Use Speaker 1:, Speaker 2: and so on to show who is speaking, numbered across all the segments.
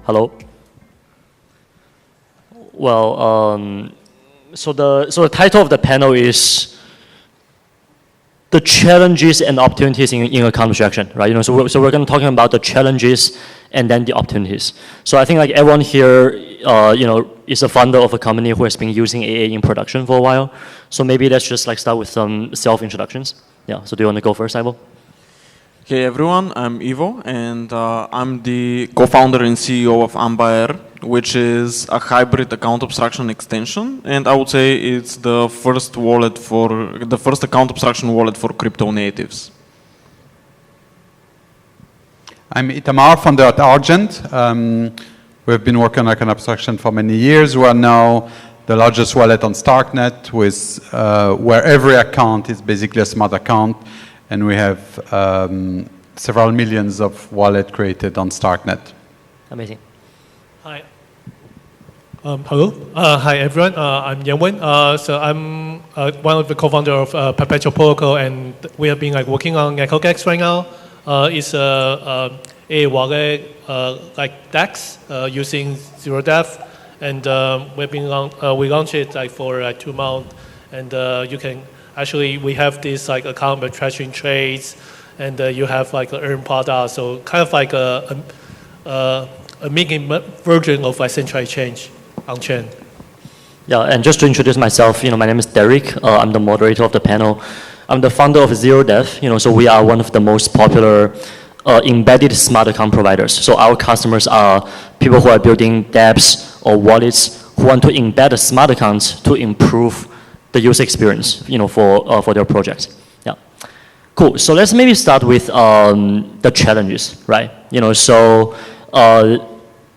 Speaker 1: Hello. Well, so the title of the panel is the challenges and opportunities in account abstraction, right? So we're going to talking about the challenges and then the opportunities. So I think like everyone here, is a founder of a company who has been using AA in production for a while. So maybe let's just like start with some self-introductions. Yeah. So do you want to go first, Ivo?
Speaker 2: Hey everyone, I'm Ivo, and I'm the co-founder and CEO of Ambire, which is a hybrid account abstraction extension, and I would say it's the first account abstraction wallet for crypto natives.
Speaker 3: I'm Itamar, founder at Argent. We've been working on account abstraction for many years. We are now the largest wallet on Starknet, where every account is basically a smart account, and we have several millions of wallets created on Starknet.
Speaker 1: Amazing.
Speaker 4: Hi. Hello. Hi, everyone. I'm Yenwen. So I'm one of the co-founders of Perpetual Protocol, and we have been working on Nekodex right now. It's a wallet like DEX using ZeroDev, and we launched it for 2 months, and you can actually we have this account abstraction trades, and you have earn product, so kind of like a mini version of centralized exchange on chain.
Speaker 1: Yeah, and just to introduce myself, my name is Derek. I'm the moderator of the panel. I'm the founder of ZeroDev. So we are one of the most popular embedded smart account providers. So our customers are people who are building dApps or wallets who want to embed smart accounts to improve the user experience, for their projects. Yeah, cool. So let's maybe start with the challenges, right?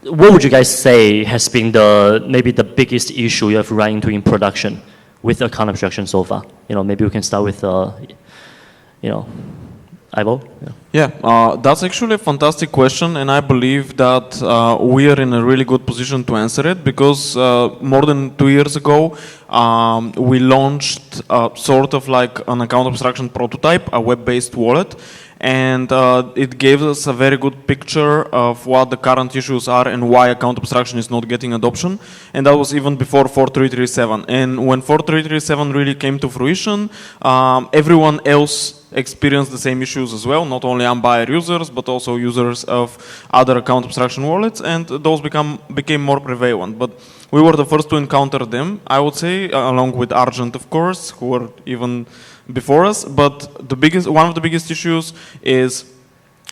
Speaker 1: What would you guys say has been maybe the biggest issue you have run into in production with account abstraction so far? Maybe we can start with, Ivo?
Speaker 2: Yeah, that's actually a fantastic question, and I believe that we are in a really good position to answer it because more than 2 years ago, we launched sort of like an account abstraction prototype, a web-based wallet, and it gave us a very good picture of what the current issues are and why account abstraction is not getting adoption. And that was even before 4.3.3.7. And when 4.3.3.7 really came to fruition, everyone else experienced the same issues as well, not only Ambire users, but also users of other account abstraction wallets, and those became more prevalent. But we were the first to encounter them, I would say, along with Argent, of course, who were even before us. But one of the biggest issues is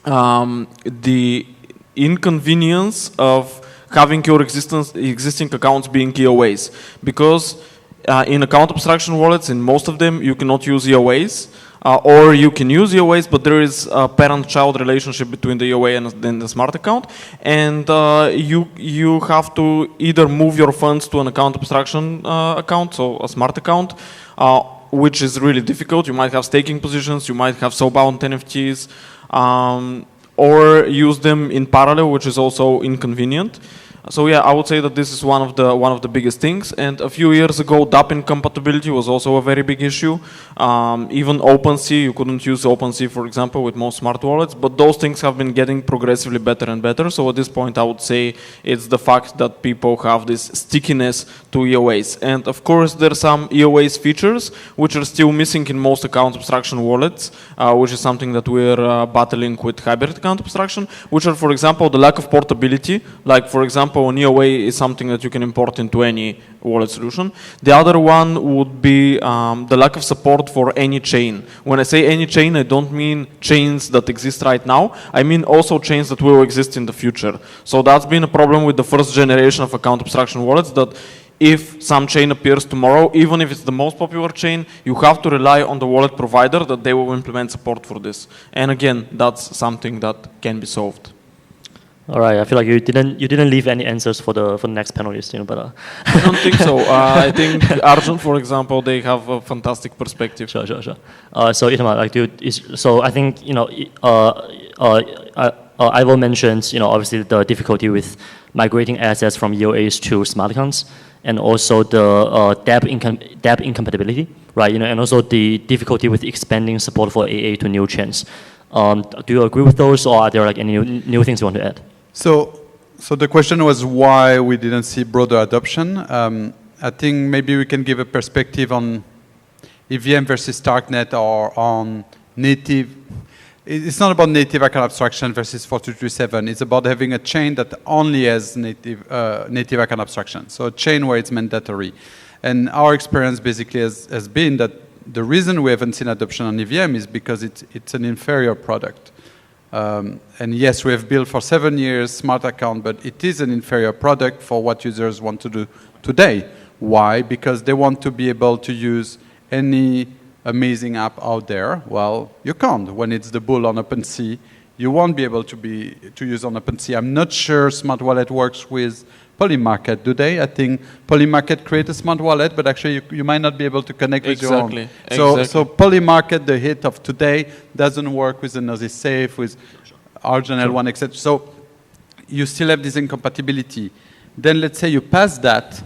Speaker 2: the inconvenience of having your existing accounts being EOAs. Because in account abstraction wallets, in most of them, you cannot use EOAs. Or you can use EOAs, but there is a parent-child relationship between the EOA and then the smart account, and you have to either move your funds to an account abstraction account, so a smart account, which is really difficult. You might have staking positions, you might have soul-bound NFTs, or use them in parallel, which is also inconvenient. So yeah, I would say that this is one of the biggest things. And a few years ago, DApp incompatibility was also a very big issue. Even OpenSea, you couldn't use OpenSea, for example, with most smart wallets. But those things have been getting progressively better and better. So at this point, I would say it's the fact that people have this stickiness to EOAs. And of course, there are some EOAs features which are still missing in most account abstraction wallets, which is something that we're battling with hybrid account abstraction, which are, for example, the lack of portability. Like, for example, an EOA is something that you can import into any wallet solution. The other one would be the lack of support for any chain. When I say any chain, I don't mean chains that exist right now. I mean also chains that will exist in the future. So that's been a problem with the first generation of account abstraction wallets, that if some chain appears tomorrow, even if it's the most popular chain, you have to rely on the wallet provider that they will implement support for this. And again, that's something that can be solved.
Speaker 1: All right, I feel like you didn't leave any answers for the next panelist, but
Speaker 2: I don't think so. I think Argent, for example, they have a fantastic perspective.
Speaker 1: Sure. So Itamar, so I think Ivo mentioned obviously the difficulty with migrating assets from EOAs to smart accounts, and also the dApp incompatibility, right? And also the difficulty with expanding support for AA to new chains. Do you agree with those, or are there any new things you want to add?
Speaker 3: So So the question was why we didn't see broader adoption. I think maybe we can give a perspective on EVM versus Darknet or on native. It's not about native account abstraction versus 4237. It's about having a chain that only has native account abstraction. So a chain where it's mandatory. And our experience basically has been that the reason we haven't seen adoption on EVM is because it's an inferior product. And yes, we have built for 7 years smart account, but it is an inferior product for what users want to do today. Why? Because they want to be able to use any amazing app out there. Well, you can't. When it's the bull on OpenSea, you won't be able to use on OpenSea. I'm not sure Smart Wallet works with Polymarket, do they? I think Polymarket create a smart wallet, but actually you might not be able to connect with your own. So Polymarket, the hit of today, doesn't work with the Gnosis Safe, with Argent L1, etc. So you still have this incompatibility. Then let's say you pass that.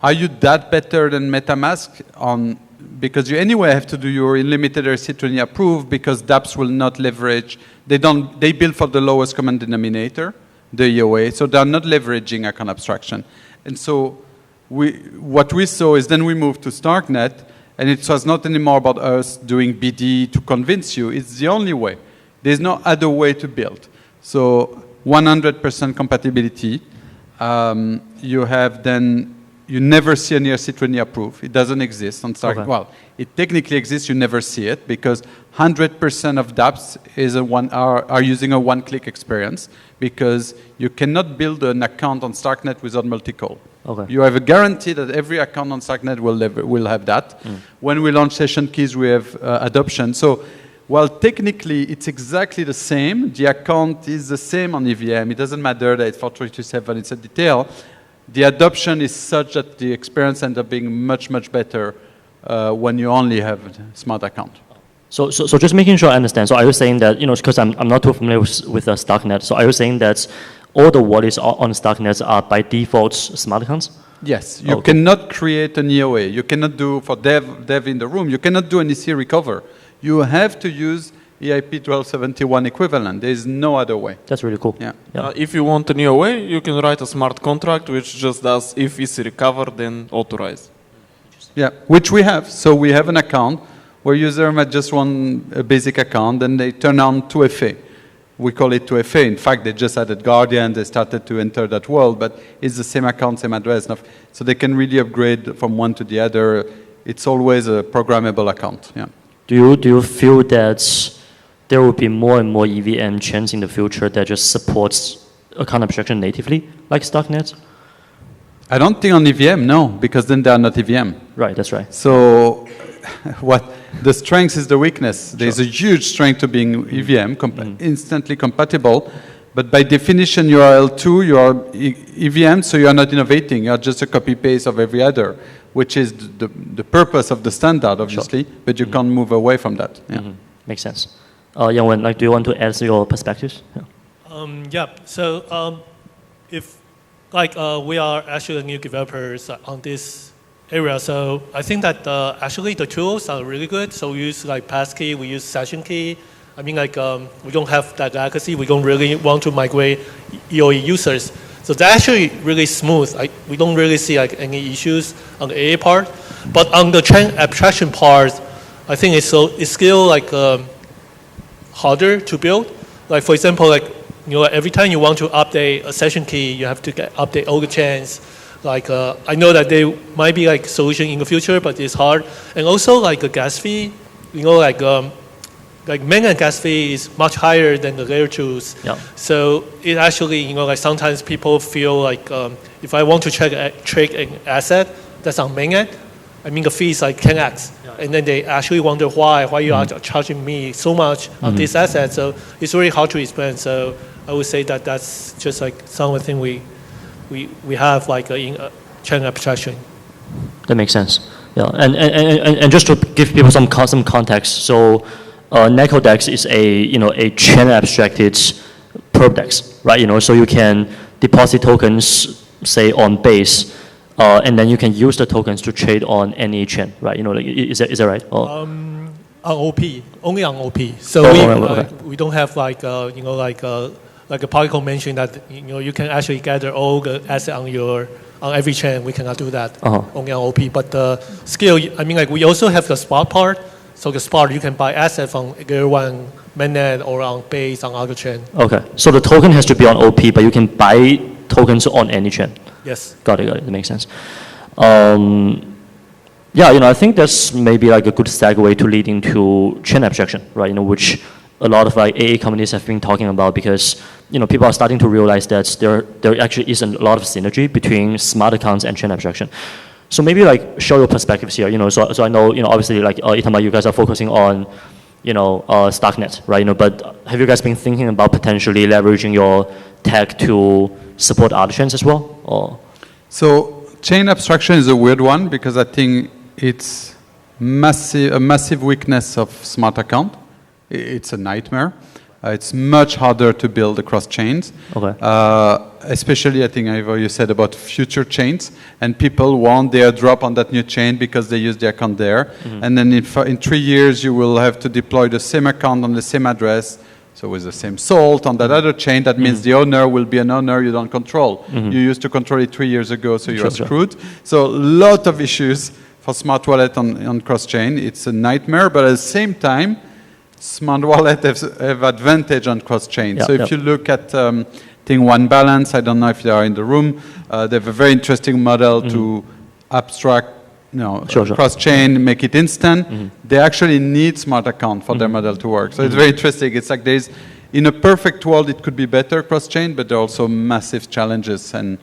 Speaker 3: Are you that better than MetaMask because you anyway have to do your unlimited RC20 approved because dApps will not leverage. They build for the lowest common denominator, the EOA, so they're not leveraging account abstraction. And so what we saw is then we moved to Starknet, and it was not anymore about us doing BD to convince you. It's the only way. There's no other way to build. So 100% compatibility. You have then, you never see an ERC20 approved. It doesn't exist on Starknet. Okay. Well, it technically exists, you never see it because 100% of dApps are using a one-click experience because you cannot build an account on Starknet without multi-call. Okay. You have a guarantee that every account on Starknet will have that. When we launch session keys, we have adoption. So while technically it's exactly the same, the account is the same on EVM. It doesn't matter that it's 4327, it's a detail. The adoption is such that the experience ends up being much, much better when you only have a smart account.
Speaker 1: So just making sure I understand. So are you saying that, because I'm not too familiar with Starknet, so are you saying that all the wallets on Starknet are by default smart accounts?
Speaker 3: Yes. You cannot create an EOA. You cannot do, for dev in the room, you cannot do an EC recover. You have to use EIP 1271 equivalent. There is no other way.
Speaker 1: That's really cool.
Speaker 3: Yeah.
Speaker 2: If you want an EOA, you can write a smart contract which just does if it's recovered, then authorize.
Speaker 3: Yeah, which we have. So we have an account where user might just want a basic account, and they turn on 2FA. We call it 2FA. In fact, they just added Guardian. They started to enter that world, but it's the same account, same address. So they can really upgrade from one to the other. It's always a programmable account. Yeah.
Speaker 1: Do you feel that there will be more and more EVM chains in the future that just supports account abstraction natively, like Starknet?
Speaker 3: I don't think on EVM, no, because then they are not EVM.
Speaker 1: Right, that's right.
Speaker 3: So the strength is the weakness. There's a huge strength to being EVM, instantly compatible, but by definition you are L2, you are EVM, so you are not innovating. You are just a copy-paste of every other, which is the purpose of the standard, obviously, but you can't move away from that. Yeah.
Speaker 1: Makes sense. Yenwen, do you want to add your perspectives?
Speaker 4: Yeah. So if we are actually new developers on this area, so I think that actually the tools are really good. So we use passkey, we use session key. I mean, we don't have that legacy. We don't really want to migrate EOE users. So that's actually really smooth. We don't really see any issues on the AA part. But on the chain abstraction part, I think it's still harder to build. Like for example, every time you want to update a session key, you have to update all the chains. I know that there might be solution in the future, but it's hard. And also a gas fee, mainnet gas fee is much higher than the layer 2s. Yeah. So it actually, sometimes people feel if I want to trade an asset that's on mainnet, I mean, the fee is 10x. Yeah. And then they actually wonder why you are charging me so much on this asset. So it's really hard to explain. So I would say that that's just some of the things we have in chain abstraction.
Speaker 1: That makes sense. Yeah, and just to give people some context, so Nekodex is a chain abstracted perpdex, right? So you can deposit tokens, say on base, and then you can use the tokens to trade on any chain, right? Is that right?
Speaker 4: On OP, only on OP. So we don't have like a particle mentioned that you can actually gather all the asset on every chain. We cannot do that only on OP. But the scale, I mean, like we also have the spot part. So the spot, you can buy asset from layer 1 mainnet or on base on other chain.
Speaker 1: Okay, so the token has to be on OP, but you can buy tokens on any chain.
Speaker 4: Yes.
Speaker 1: Got it. That makes sense. Yeah, I think that's maybe like a good segue to lead into chain abstraction, right? Which a lot of like AA companies have been talking about, because people are starting to realize that there actually isn't a lot of synergy between smart accounts and chain abstraction. So maybe like show your perspectives here. So I know obviously like Itamar, you guys are focusing on Starknet, right? But have you guys been thinking about potentially leveraging your tech to support other chains as well? Or?
Speaker 3: So chain abstraction is a weird one, because I think it's a massive weakness of smart account. It's a nightmare. It's much harder to build across chains.
Speaker 1: Okay.
Speaker 3: Especially, I think, Ivor, you said about future chains, and people want their drop on that new chain because they use the account there. Mm-hmm. And then in 3 years, you will have to deploy the same account on the same address, so with the same salt on that other chain. That means the owner will be an owner you don't control. You used to control it 3 years ago, so you are screwed. So a lot of issues for smart wallet on cross-chain. It's a nightmare, but at the same time, smart wallet have advantage on cross-chain. So if you look at thing One Balance, I don't know if they are in the room, they have a very interesting model to abstract cross-chain, make it instant. They actually need smart account for their model to work. So it's very interesting. It's like in a perfect world, it could be better cross-chain, but there are also massive challenges, and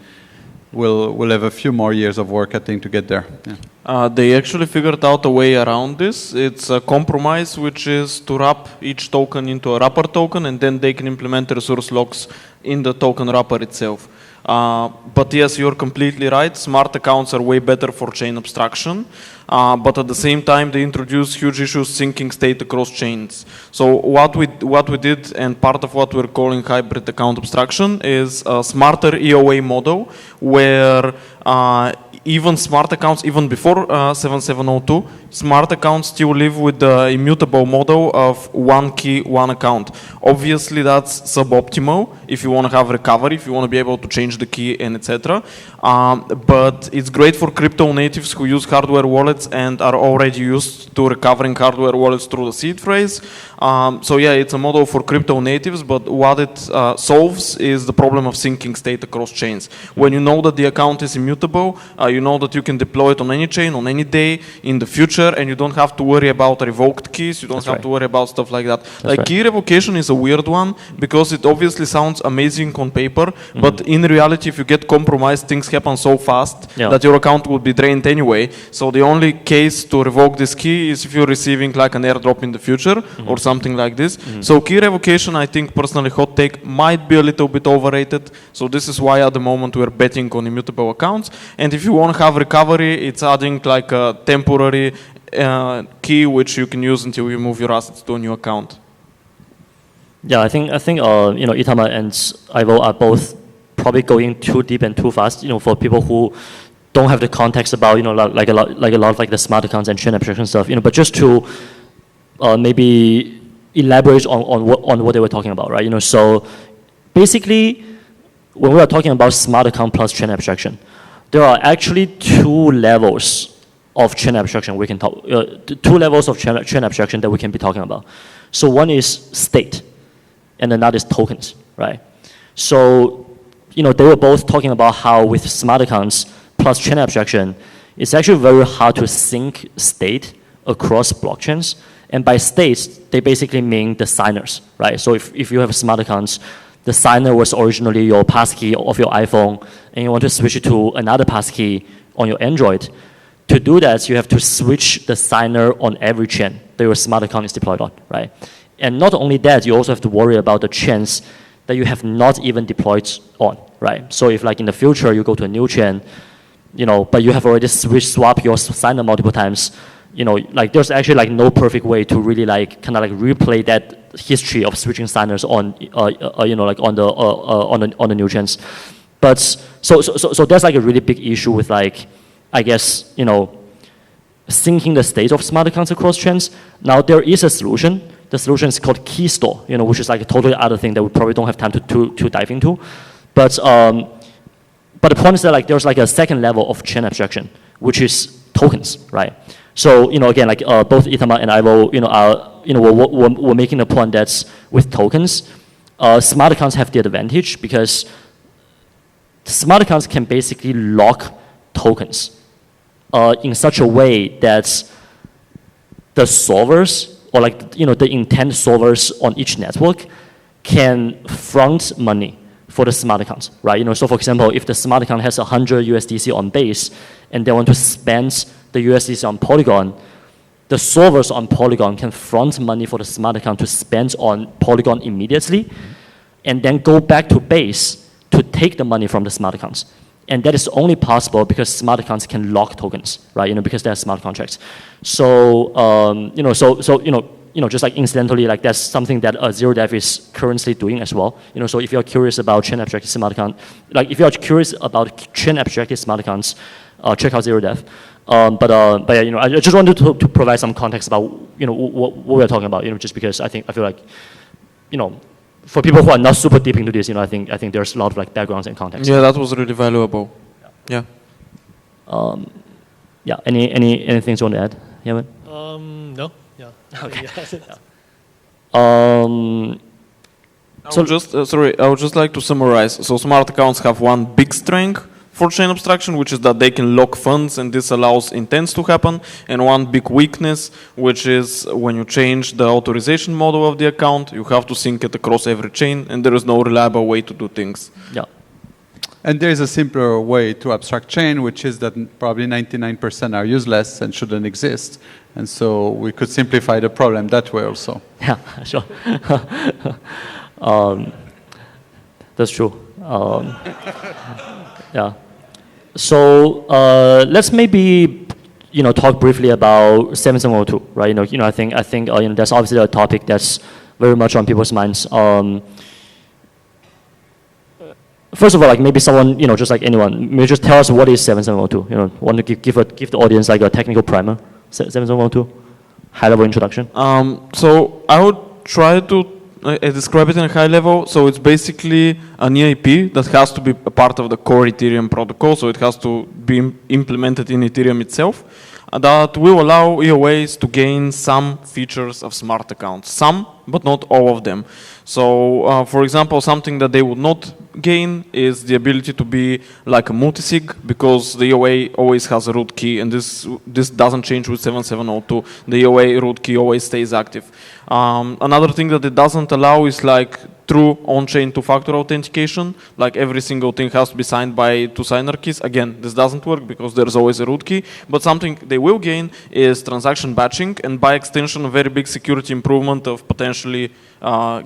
Speaker 3: we'll have a few more years of work, I think, to get there. Yeah.
Speaker 2: They actually figured out a way around this. It's a compromise, which is to wrap each token into a wrapper token, and then they can implement resource locks in the token wrapper itself. But yes, you're completely right. Smart accounts are way better for chain abstraction. But at the same time, they introduce huge issues syncing state across chains. So what we did, and part of what we're calling hybrid account abstraction, is a smarter EOA model where even smart accounts, even before 7702, smart accounts still live with the immutable model of one key, one account. Obviously, that's suboptimal if you want to have recovery, if you want to be able to change the key and etc. But it's great for crypto natives who use hardware wallets and are already used to recovering hardware wallets through the seed phrase. So yeah, it's a model for crypto natives, but what it solves is the problem of syncing state across chains. When you know that the account is immutable, you know that you can deploy it on any chain, on any day in the future, and you don't have to worry about revoked keys, you don't have to worry about stuff like that. Key revocation is a weird one, because it obviously sounds amazing on paper, but in reality, if you get compromised, things happen so fast that your account will be drained anyway. So the only case to revoke this key is if you're receiving like an airdrop in the future or something like this. So key revocation, I think personally, hot take, might be a little bit overrated. So this is why at the moment we're betting on immutable accounts. And if you want to have recovery, it's adding like a temporary key which you can use until you move your assets to a new account.
Speaker 1: Yeah, I think Itamar and Ivo are both probably going too deep and too fast. For people who don't have the context about like a lot of like the smart accounts and chain abstraction stuff. But just to maybe elaborate on what they were talking about, right? So basically, when we are talking about smart account plus chain abstraction, there are actually two levels of chain abstraction we can talk. Two levels of chain abstraction that we can be talking about. So one is state, and another is tokens, right? So they were both talking about how with smart accounts plus chain abstraction, it's actually very hard to sync state across blockchains. And by states, they basically mean the signers, right? So if you have smart accounts, the signer was originally your passkey of your iPhone, and you want to switch it to another passkey on your Android. To do that, you have to switch the signer on every chain that your smart account is deployed on, right? And not only that, you also have to worry about the chains that you have not even deployed on, right? So if like in the future you go to a new chain, but you have already swapped your signer multiple times, like there's actually like no perfect way to really like kind of like replay that history of switching signers on, like on the new chains. But so there's like a really big issue with like, I guess, syncing the state of smart accounts across chains. Now there is a solution the solution is called key store, which is like a totally other thing that we probably don't have time to dive into. But the point is that like there's like a second level of chain abstraction, which is tokens, right? So again, like both Itamar and Ivo, we're making the point that with tokens, smart accounts have the advantage because smart accounts can basically lock tokens in such a way that the solvers or like the intent solvers on each network can front money for the smart accounts, right? So for example, if the smart account has 100 USDC on base and they want to spend the USDC on Polygon, the solvers on Polygon can front money for the smart account to spend on Polygon immediately and then go back to base to take the money from the smart accounts. And that is only possible because smart accounts can lock tokens, right? Because they're smart contracts. So, just like incidentally, like that's something that ZeroDev is currently doing as well. So if you're curious about chain abstracted smart account, like if you're curious about chain abstracted smart accounts, check out ZeroDev. But yeah, I just wanted to provide some context about what we're talking about. Just because I feel like for people who are not super deep into this, I think there's a lot of like backgrounds and context.
Speaker 2: Yeah, that was really valuable. Yeah.
Speaker 1: Yeah. Anything you want to add, Yenwen?
Speaker 4: No. Yeah.
Speaker 1: Okay.
Speaker 2: I would just like to summarize. So smart accounts have one big strength for chain abstraction, which is that they can lock funds, and this allows intents to happen. And one big weakness, which is when you change the authorization model of the account, you have to sync it across every chain, and there is no reliable way to do things.
Speaker 1: Yeah.
Speaker 3: And there is a simpler way to abstract chain, which is that probably 99% are useless and shouldn't exist. And so we could simplify the problem that way also.
Speaker 1: Yeah, sure. That's true. Yeah. So let's maybe talk briefly about 7702, right? I think that's obviously a topic that's very much on people's minds. First of all, like maybe someone, just like anyone, maybe just tell us what is 7702. Want to give the audience like a technical primer? 7702, high level introduction.
Speaker 2: So I would try to describe it in a high level. So it's basically an EIP that has to be a part of the core Ethereum protocol. So it has to be implemented in Ethereum itself. That will allow EOAs to gain some features of smart accounts. Some, but not all of them. So, for example, something that they would not gain is the ability to be like a multisig, because the EOA always has a root key, and this doesn't change with 7702. The EOA root key always stays active. Another thing that it doesn't allow is like true on-chain two-factor authentication. Like every single thing has to be signed by two signer keys. Again, this doesn't work because there's always a root key. But something they will gain is transaction batching, and by extension, a very big security improvement of potentially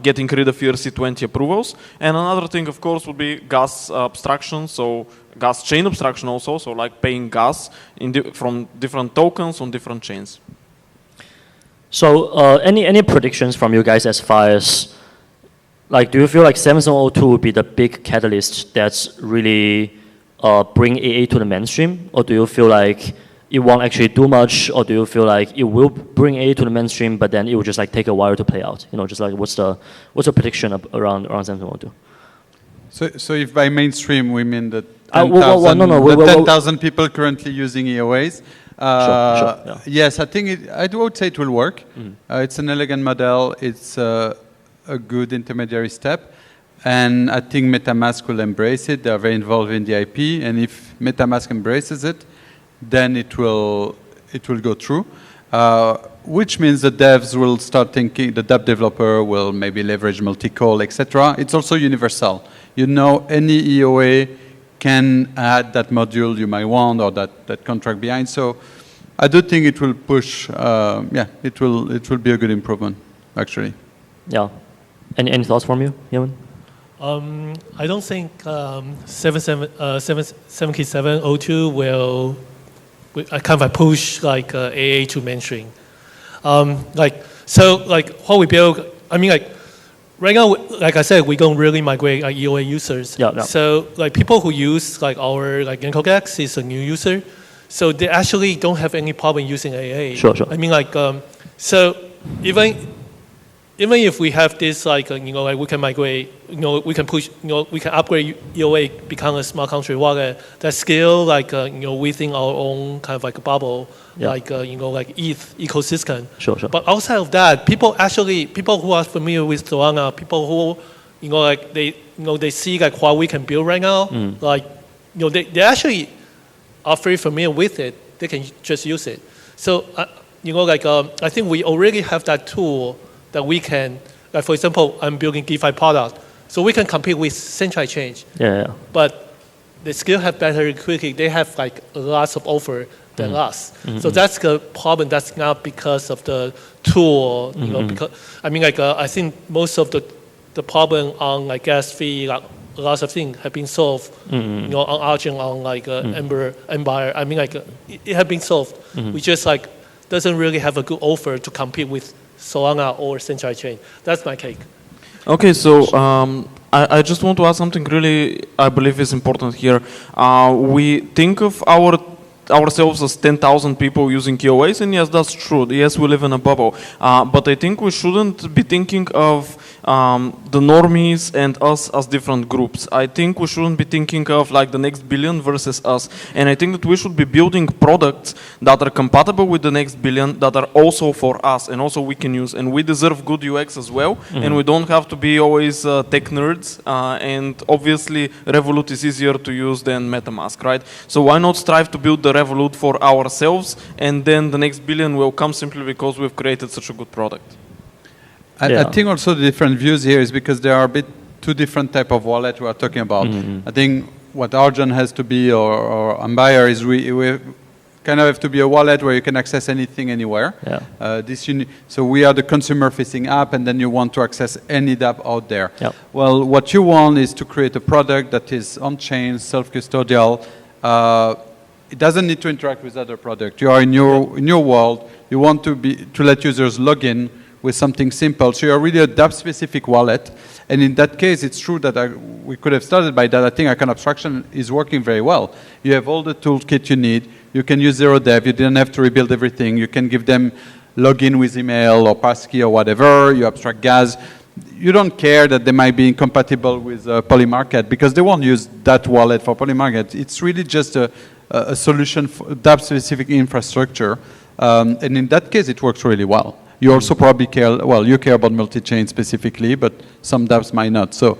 Speaker 2: getting rid of ERC20 approvals. And another thing, of course, would be gas abstraction. So gas chain abstraction also. So like paying gas from different tokens on different chains.
Speaker 1: So any predictions from you guys as far as, like, do you feel like 7702 would be the big catalyst that's really bring AA to the mainstream? Or do you feel like it won't actually do much? Or do you feel like it will bring AA to the mainstream, but then it will just like take a while to play out? Just like what's the prediction around 7702?
Speaker 3: So if by mainstream we mean the 10,000 people currently using EOAs,
Speaker 1: sure, yeah.
Speaker 3: Yes, I would say it will work. It's an elegant model. It's a good intermediary step, and I think MetaMask will embrace it. They are very involved in the IP, and if MetaMask embraces it, then it will go through. Which means the devs will start thinking, the dev developer will maybe leverage multi-call, etc. It's also universal. Any EOA can add that module you might want or that contract behind. So I do think it will push. It will be a good improvement, actually.
Speaker 1: Yeah. Any thoughts from you, Yenwen?
Speaker 4: I don't think 7702 will kind of push like AA to mainstream. What we build, right now, like I said, we don't really migrate EOA users.
Speaker 1: Yeah.
Speaker 4: So like people who use like our like Nekodex is a new user, so they actually don't have any problem using AA.
Speaker 1: Sure.
Speaker 4: So even even if we have this, like, like we can migrate, we can push, we can upgrade EOA, become a smart contract wallet that's still like, within our own kind of like a bubble, like, like ETH ecosystem.
Speaker 1: Sure.
Speaker 4: But outside of that, people who are familiar with Solana, people who, like they see like what we can build right now, like, they actually are very familiar with it. They can just use it. So, like, I think we already have that tool that we can, like, for example, I'm building DeFi product, so we can compete with centralized change.
Speaker 1: Yeah.
Speaker 4: But they still have better liquidity. They have like lots of offer than us. So that's the problem. That's not because of the tool, because I mean, like, I think most of the problem on like gas fee, like, lots of things have been solved, on Argent, on like Ambire. I mean, like, it have been solved. We just like doesn't really have a good offer to compete with Solana or centralized chain. That's my take.
Speaker 2: Okay, so I just want to add something really I believe is important here. We think of ourselves as 10,000 people using EOAs, and yes, that's true. Yes, we live in a bubble. But I think we shouldn't be thinking of the normies and us as different groups. I think we shouldn't be thinking of like the next billion versus us. And I think that we should be building products that are compatible with the next billion, that are also for us and also we can use. And we deserve good UX as well. And we don't have to be always tech nerds. And obviously, Revolut is easier to use than MetaMask, right? So why not strive to build the Revolut for ourselves, and then the next billion will come simply because we've created such a good product.
Speaker 3: I think also the different views here is because there are a bit two different type of wallet we are talking about. I think what Argent has to be or Ambire is we kind of have to be a wallet where you can access anything anywhere. So we are the consumer-facing app, and then you want to access any app out there. Well, what you want is to create a product that is on-chain, self-custodial. It doesn't need to interact with other products. You are in your world. You want to let users log in with something simple. So you're really a dApp-specific wallet. And in that case, it's true that we could have started by that. I think Icon Abstraction is working very well. You have all the toolkit you need. You can use ZeroDev. You didn't have to rebuild everything. You can give them login with email or passkey or whatever. You abstract gas. You don't care that they might be incompatible with Polymarket because they won't use that wallet for Polymarket. It's really just a solution for dApp-specific infrastructure. And in that case, it works really well. You also probably care, well, you care about multi-chain specifically, but some dApps might not. So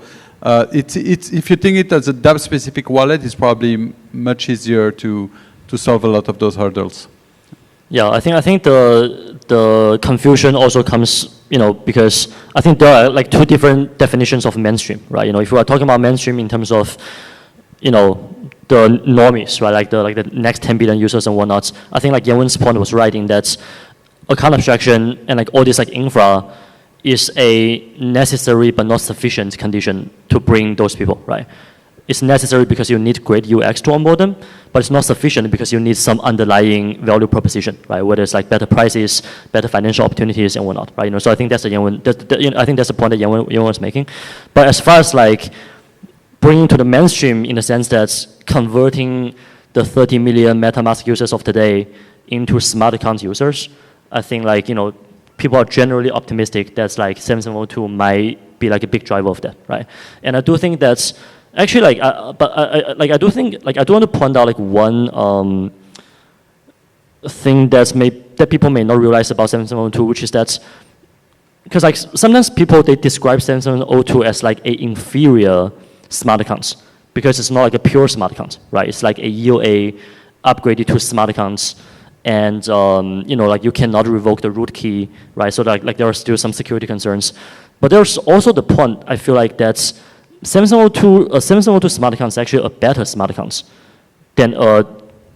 Speaker 3: if you think it as a dApp-specific wallet, it's probably much easier to solve a lot of those hurdles.
Speaker 1: Yeah, I think the confusion also comes, because I think there are like two different definitions of mainstream, right? If we are talking about mainstream in terms of, the normies, right? Like the next 10 billion users and whatnot. I think like Yenwen's point was right in that account abstraction and like all this like infra is a necessary but not sufficient condition to bring those people, right? It's necessary because you need great UX to onboard them, but it's not sufficient because you need some underlying value proposition, right? Whether it's like better prices, better financial opportunities, and whatnot, right? So I think that's the Yenwen. I think that's the point that Yenwen was making. But as far as like bringing to the mainstream in the sense that converting the 30 million MetaMask users of today into smart account users, I think like people are generally optimistic that like 7702 might be like a big driver of that, right? And I do think that's actually I do want to point out like one thing that people may not realize about 7702, which is that because like sometimes people they describe 7702 as like a inferior smart accounts because it's not like a pure smart account, right? It's like a EOA upgraded to smart accounts. And like you cannot revoke the root key, right? So like there are still some security concerns, but there's also the point I feel like that 7702 smart account is actually a better smart account than a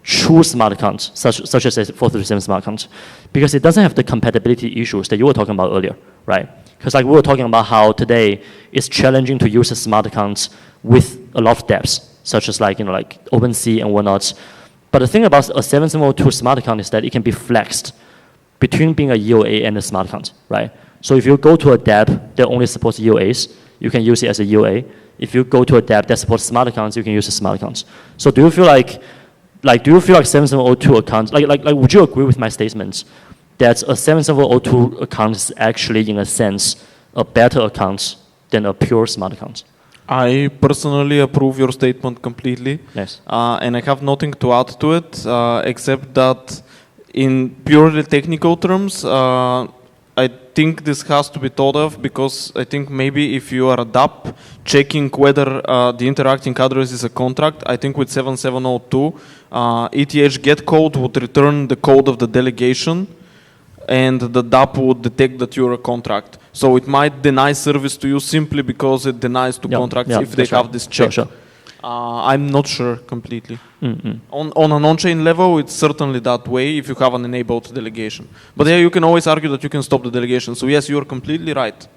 Speaker 1: true smart account, such as a 437 smart account, because it doesn't have the compatibility issues that you were talking about earlier, right? Because like we were talking about how today it's challenging to use a smart account with a lot of dApps, such as like like OpenSea and whatnot. But the thing about a 7702 smart account is that it can be flexed between being a EOA and a smart account, right? So if you go to a dApp that only supports EOAs, you can use it as a EOA. If you go to a dApp that supports smart accounts, you can use a smart accounts. So do you feel like 7702 accounts, like would you agree with my statements that a 7702 account is actually in a sense better accounts than a pure smart account.
Speaker 2: I personally approve your statement completely.
Speaker 1: Yes.
Speaker 2: And I have nothing to add to it, except that in purely technical terms, I think this has to be thought of, because I think maybe if you are a DApp checking whether the interacting address is a contract, I think with 7702, ETH get code would return the code of the delegation, and the DApp would detect that you're a contract. So it might deny service to you simply because it denies to contracts if they have this check.
Speaker 1: Sure.
Speaker 2: I'm not sure completely. On an on-chain level, it's certainly that way if you have an enabled delegation. But yeah, you can always argue that you can stop the delegation. So yes, you're completely right.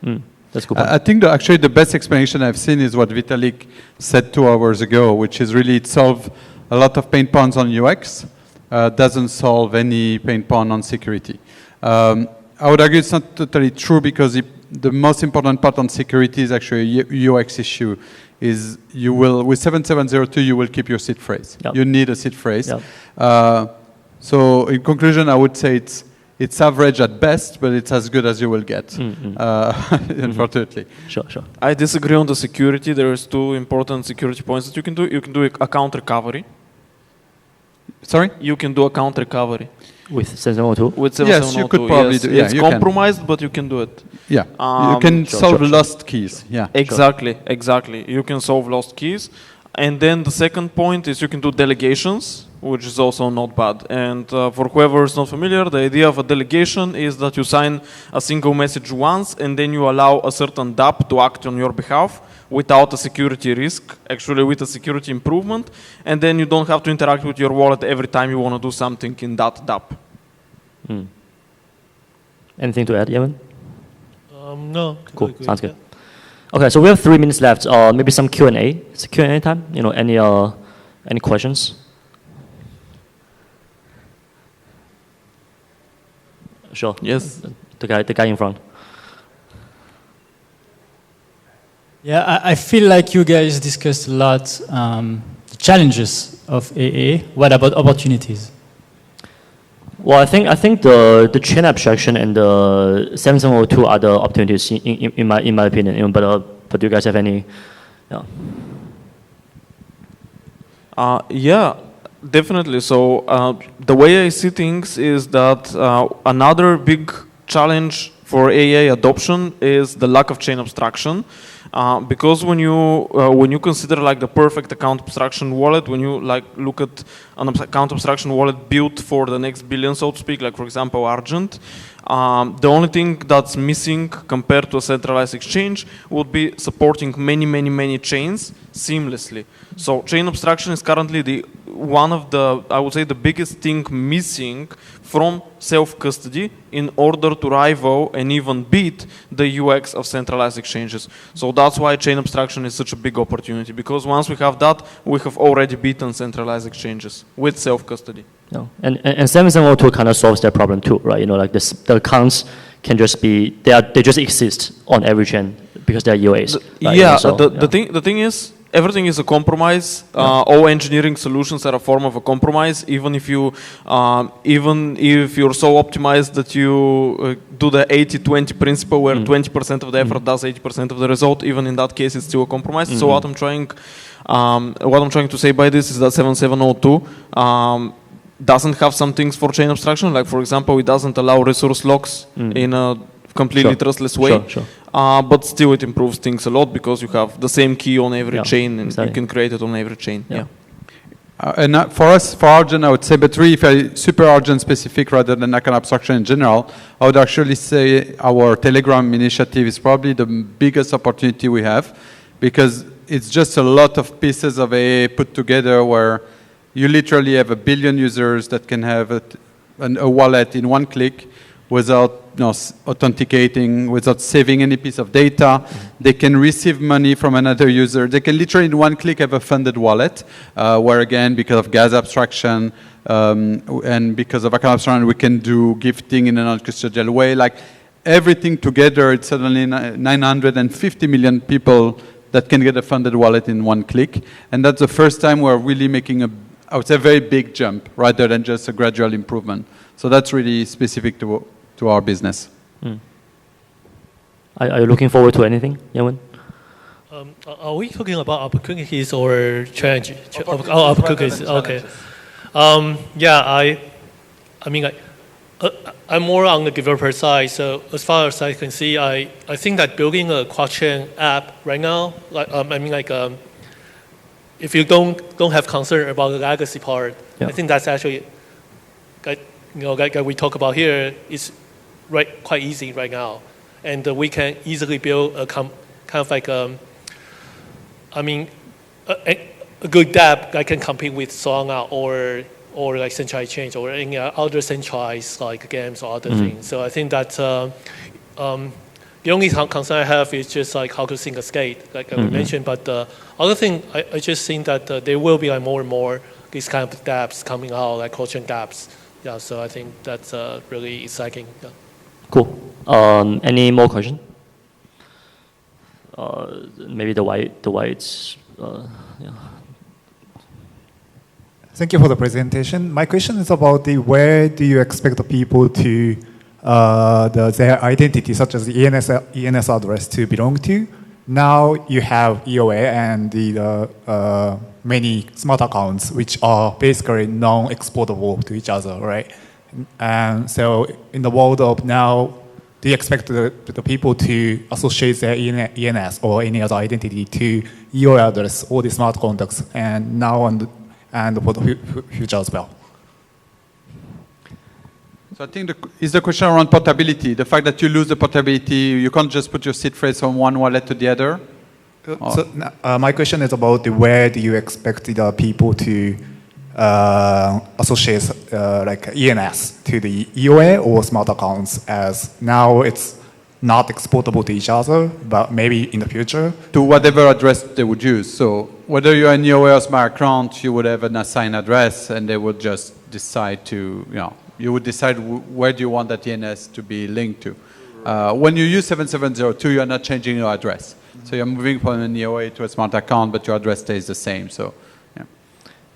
Speaker 1: That's good.
Speaker 3: I think actually the best explanation I've seen is what Vitalik said 2 hours ago, which is really it solves a lot of pain points on UX, doesn't solve any pain point on security. I would argue it's not totally true, because the most important part on security is actually a UX issue. Is you will, with 7702, you will keep your seed phrase.
Speaker 1: Yep.
Speaker 3: You need a seed phrase.
Speaker 1: Yep.
Speaker 3: So in conclusion, I would say it's average at best, but it's as good as you will get, unfortunately.
Speaker 1: Sure.
Speaker 2: I disagree on the security. There is 2 important security points that you can do. You can do account recovery.
Speaker 3: Sorry?
Speaker 2: You can do account recovery.
Speaker 1: With 7702?
Speaker 2: With 7702,
Speaker 3: Yes, you could probably do. Yeah,
Speaker 2: it's
Speaker 3: you
Speaker 2: compromised, but you can do it.
Speaker 3: Yeah, you can solve lost keys. Yeah,
Speaker 2: exactly. You can solve lost keys, and then the second point is you can do delegations, which is also not bad. And for whoever is not familiar, the idea of a delegation is that you sign a single message once, and then you allow a certain DApp to act on your behalf without a security risk, actually with a security improvement, and then you don't have to interact with your wallet every time you want to do something in that DApp.
Speaker 1: Anything to add, Yenwen?
Speaker 4: No.
Speaker 1: Cool.
Speaker 4: Good.
Speaker 1: Sounds good. Okay, so we have 3 minutes left. Maybe some Q&A. It's Q&A time. Any questions? Sure.
Speaker 2: Yes.
Speaker 1: The guy in front.
Speaker 5: Yeah, I feel like you guys discussed a lot the challenges of AA. What about opportunities?
Speaker 1: Well, I think the chain abstraction and the 7702 are the opportunities in my opinion. But do you guys have any?
Speaker 2: Yeah, definitely. So the way I see things is that another big challenge for AA adoption is the lack of chain abstraction. Because when you consider like the perfect account abstraction wallet, when you like look at an account abstraction wallet built for the next billion, so to speak, like for example Argent, the only thing that's missing compared to a centralized exchange would be supporting many chains seamlessly. So chain abstraction is currently one of the, I would say, the biggest thing missing from self-custody in order to rival and even beat the UX of centralized exchanges. So that's why chain abstraction is such a big opportunity, because once we have that, we have already beaten centralized exchanges with self-custody.
Speaker 1: No. And 7702 kind of solves that problem too, right? Like the accounts can just be, they just exist on every chain because they're UAs.
Speaker 2: The thing is, everything is a compromise. All engineering solutions are a form of a compromise. Even if you're so optimized that you do the 80-20 principle, where 20% of the effort does 80% of the result, even in that case, it's still a compromise. So what I'm trying to say by this is that 7702 doesn't have some things for chain abstraction. Like for example, it doesn't allow resource locks in a completely trustless way.
Speaker 1: Sure.
Speaker 2: But still it improves things a lot because you have the same key on every chain and you can create it on every chain.
Speaker 3: And for us, for Argent, I would say, but really if I super Argent specific rather than account abstraction in general, I would actually say our Telegram initiative is probably the biggest opportunity we have, because it's just a lot of pieces of AA put together where you literally have 1 billion users that can have a wallet in one click without authenticating, without saving any piece of data. They can receive money from another user. They can literally in one click have a funded wallet, where again, because of gas abstraction and because of account abstraction, we can do gifting in a non-custodial way. Like everything together, it's suddenly 950 million people that can get a funded wallet in one click. And that's the first time we're really making I would say, very big jump rather than just a gradual improvement. So that's really specific to our business.
Speaker 1: Are you looking forward to anything, Yenwen?
Speaker 4: Are we talking about opportunities or challenge? Opportunities. Okay. Yeah, I mean, I'm more on the developer side. So as far as I can see, I think that building a cross-chain app right now, if you don't have concern about the legacy part,
Speaker 1: Yeah.
Speaker 4: I think that's actually, like we talk about here, is quite easy right now, and we can easily build a kind of like a good app that can compete with Solana or like centralized chains or any other centralized like games or other things. So I think that the only concern I have is just like how to sync a skate, like we mentioned. But the other thing, I just think that there will be like more and more these kind of dApps coming out, like cross-chain dApps. Yeah, so I think that's really exciting. Yeah.
Speaker 1: Cool. Any more question? Maybe the whites. Yeah.
Speaker 6: Thank you for the presentation. My question is about where do you expect the people to their identity, such as the ENS address, to belong to? Now you have EOA and the many smart accounts, which are basically non-exportable to each other, right? And so in the world of now, do you expect the people to associate their ENS or any other identity to EOA address or the smart contracts, and now and for the future as well?
Speaker 3: So I think is the question around portability. The fact that you lose the portability, you can't just put your seed phrase from one wallet to the other?
Speaker 6: So my question is about where do you expect the people to associate like ENS to the EOA or smart accounts, as now it's not exportable to each other, but maybe in the future?
Speaker 3: To whatever address they would use. So whether you're an EOA or smart account, you would have an assigned address, and they would just decide to, you would decide where do you want that ENS to be linked to. When you use 7702, you're not changing your address. So you're moving from an EOA to a smart account, but your address stays the same. So, yeah.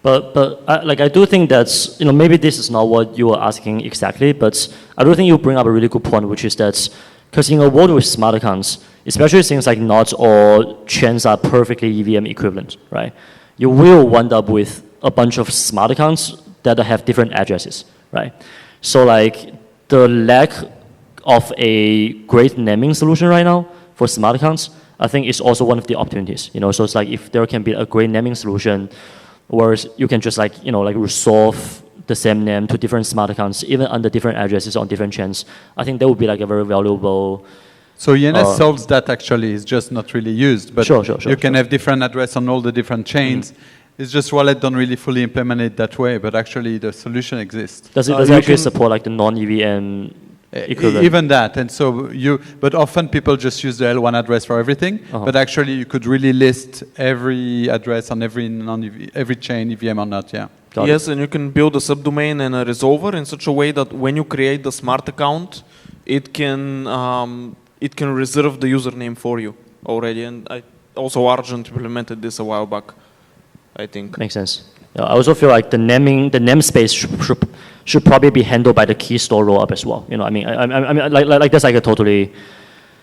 Speaker 1: But I do think that's, maybe this is not what you were asking exactly, but I do think you bring up a really good point, which is that, because in a world with smart accounts, especially things like not all chains are perfectly EVM equivalent, right? You will wind up with a bunch of smart accounts that have different addresses, right? So like the lack of a great naming solution right now for smart accounts, I think is also one of the opportunities. So it's like if there can be a great naming solution, where you can just like resolve the same name to different smart accounts, even under different addresses on different chains, I think that would be like a very valuable.
Speaker 3: So ENS solves that actually, it's just not really used. But
Speaker 1: sure,
Speaker 3: you can have different address on all the different chains. It's just wallet don't really fully implement it that way, but actually the solution exists.
Speaker 1: Does it actually support like the non-EVM equivalent?
Speaker 3: Even that, and so but often people just use the L1 address for everything, but actually you could really list every address on every chain, EVM or not, yeah.
Speaker 2: Yes, and you can build a subdomain and a resolver in such a way that when you create the smart account, it can reserve the username for you already. And also Argent implemented this a while back, I think.
Speaker 1: Makes sense. Yeah, I also feel like the namespace should probably be handled by the key store rollup as well. I mean, like that's like a totally.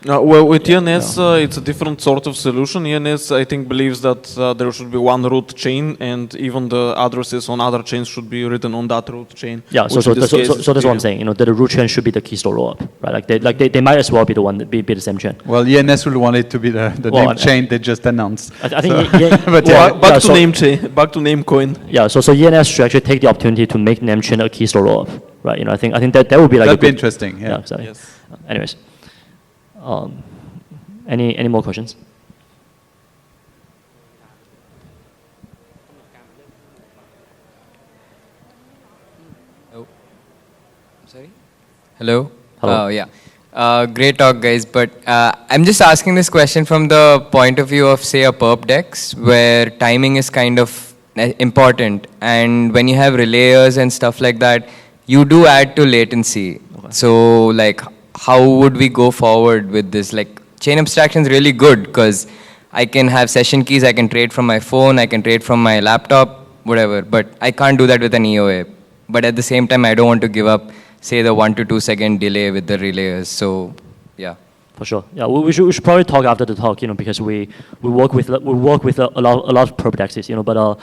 Speaker 2: Well, with ENS, it's a different sort of solution. ENS, I think, believes that there should be one root chain, and even the addresses on other chains should be written on that root chain.
Speaker 1: Yeah, so that's what I'm saying. That the root chain should be the key store rollup, right? Like they might as well be the one that be the same chain.
Speaker 3: Well, ENS will want it to be the name chain they just announced.
Speaker 1: I think.
Speaker 3: But
Speaker 2: back to name coin.
Speaker 1: Yeah, so ENS should actually take the opportunity to make name chain a key store rollup, right? I think that would be like.
Speaker 3: That'd be interesting. Yeah.
Speaker 1: Exactly.
Speaker 2: Yes.
Speaker 1: Anyways. Any more questions?
Speaker 7: Oh, sorry. Hello.
Speaker 1: Hello.
Speaker 7: Oh yeah. Great talk, guys. But I'm just asking this question from the point of view of, say, a perp dex, where timing is kind of important, and when you have relayers and stuff like that, you do add to latency. Okay. So, like, how would we go forward with this? Like, chain abstraction is really good because I can have session keys, I can trade from my phone, I can trade from my laptop, whatever. But I can't do that with an EOA. But at the same time, I don't want to give up, say, the 1 to 2 second delay with the relayers. So, yeah.
Speaker 1: For sure. Yeah, we should probably talk after the talk, because we work with a lot of perp dexes, But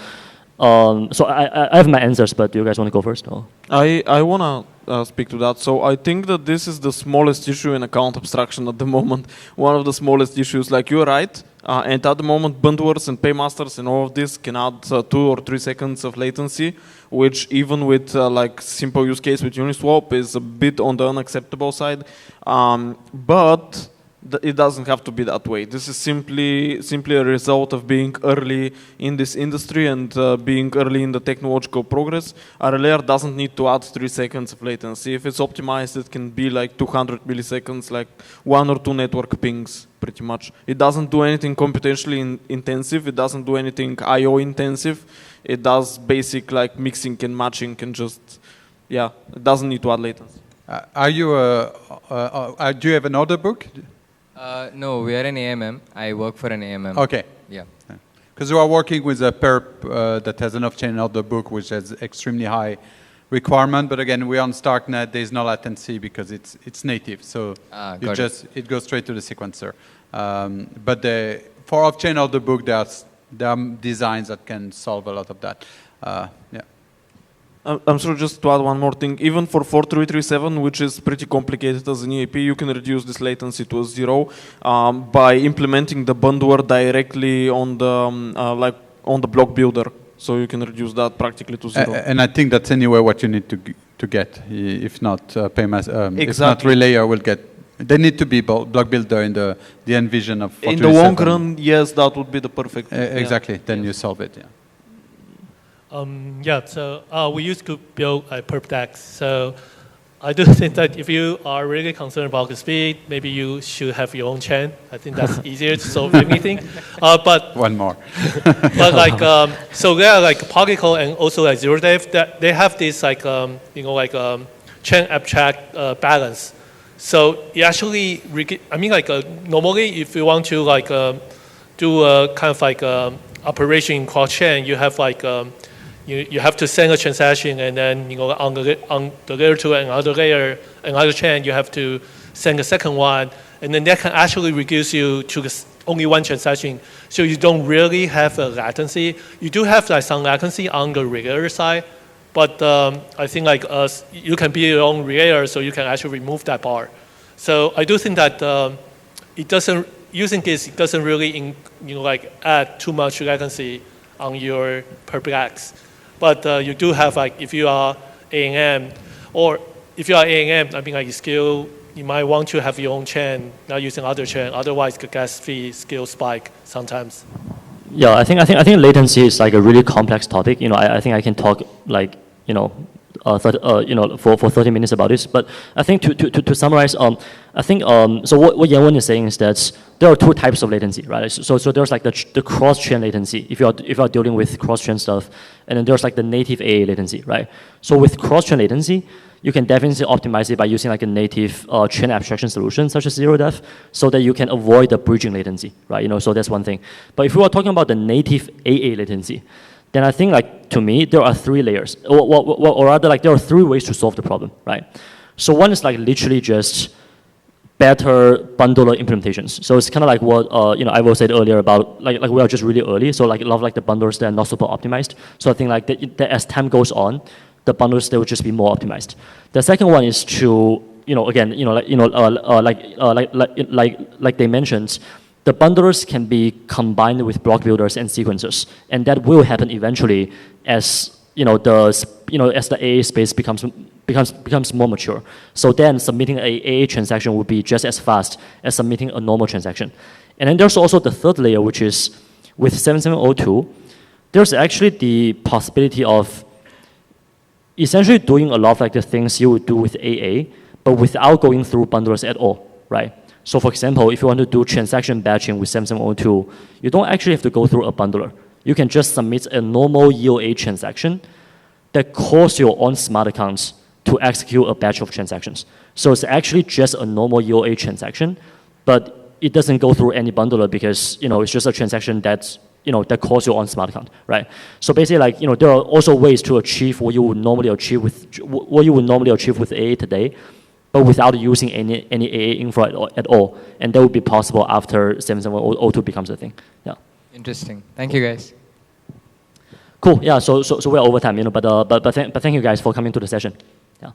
Speaker 1: so I have my answers, but do you guys want to go first? Or?
Speaker 2: I want to speak to that. So I think that this is the smallest issue in account abstraction at the moment. One of the smallest issues. Like you're right, and at the moment, bundlers and paymasters and all of this can add 2 or 3 seconds of latency, which even with like simple use case with Uniswap is a bit on the unacceptable side. But it doesn't have to be that way. This is simply a result of being early in this industry and being early in the technological progress. A layer doesn't need to add 3 seconds of latency. If it's optimized, it can be like 200 milliseconds, like 1 or 2 network pings, pretty much. It doesn't do anything computationally intensive. It doesn't do anything I/O intensive. It does basic like mixing and matching and just, yeah, it doesn't need to add latency.
Speaker 3: Do you have an order book?
Speaker 7: No, we are an AMM. I work for an AMM.
Speaker 3: Okay.
Speaker 7: Yeah.
Speaker 3: Because we are working with a perp that has an off-chain order book, which has extremely high requirement. But again, we're on StarkNet. There's no latency because it's native. So it goes straight to the sequencer. But for off-chain order book, there are designs that can solve a lot of that. Yeah.
Speaker 2: I'm sorry, just to add one more thing. Even for 4337, which is pretty complicated as an EAP, you can reduce this latency to 0 by implementing the bundler directly on the on the block builder. So you can reduce that practically to 0.
Speaker 3: And I think that's anyway what you need to get. If not,
Speaker 2: exactly.
Speaker 3: If not, Relayer will get. They need to be block builder in the end vision of 4337.
Speaker 2: In the long run, yes, that would be the perfect.
Speaker 3: Exactly. Yeah. Then you solve it. Yeah.
Speaker 4: So we used to build a perp dex. So I do think that if you are really concerned about the speed, maybe you should have your own chain. I think that's easier to solve anything. But
Speaker 3: one more.
Speaker 4: But like so there are like Particle and also like ZeroDev that they have this like chain abstract balance. So you actually normally if you want to like do a kind of like operation in cross chain, you have like you have to send a transaction, and then on the layer 2 and another chain, you have to send a second one, and then that can actually reduce you to only one transaction, so you don't really have a latency. You do have like some latency on the relayer side, but I think like you can be your own relayer, so you can actually remove that part. So I do think that using this doesn't really add too much latency on your perplex. But you do have like if you are ANM, or if you are ANM, you might want to have your own chain, not using other chain. Otherwise, the gas fee skill spike sometimes.
Speaker 1: Yeah, I think latency is like a really complex topic. I think I can talk like for 30 minutes about this. But I think to summarize, I think so. What Yenwen is saying is that there are 2 types of latency, right? So there's like the cross-chain latency if you are dealing with cross-chain stuff, and then there's like the native AA latency, right? So with cross-chain latency, you can definitely optimize it by using like a native chain abstraction solution such as ZeroDev, so that you can avoid the bridging latency, right? So that's one thing. But if we are talking about the native AA latency, then I think like to me there are 3 layers, or rather like there are 3 ways to solve the problem, right? So one is like literally just better bundler implementations. So it's kind of like what Ivo said earlier about like we are just really early. So like a lot of like the bundlers, they're not super optimized. So I think like that as time goes on, the bundlers, they will just be more optimized. The second one is to like they mentioned, the bundlers can be combined with block builders and sequencers, and that will happen eventually as as the AA space becomes more mature. So then submitting a AA transaction would be just as fast as submitting a normal transaction. And then there's also the third layer, which is with 7702, there's actually the possibility of essentially doing a lot of like the things you would do with AA, but without going through bundlers at all, right? So for example, if you want to do transaction batching with 7702, you don't actually have to go through a bundler. You can just submit a normal EOA transaction that calls your own smart accounts to execute a batch of transactions. So it's actually just a normal EOA transaction, but it doesn't go through any bundler because it's just a transaction that's that calls your own smart account, right? So basically, like there are also ways to achieve what you would normally achieve with AA today, but without using any AA info at all. And that would be possible after 77002 becomes a thing. Yeah.
Speaker 7: Interesting. Thank you, guys.
Speaker 1: Cool. Yeah. So we're over time, but thank you guys for coming to the session. Yeah.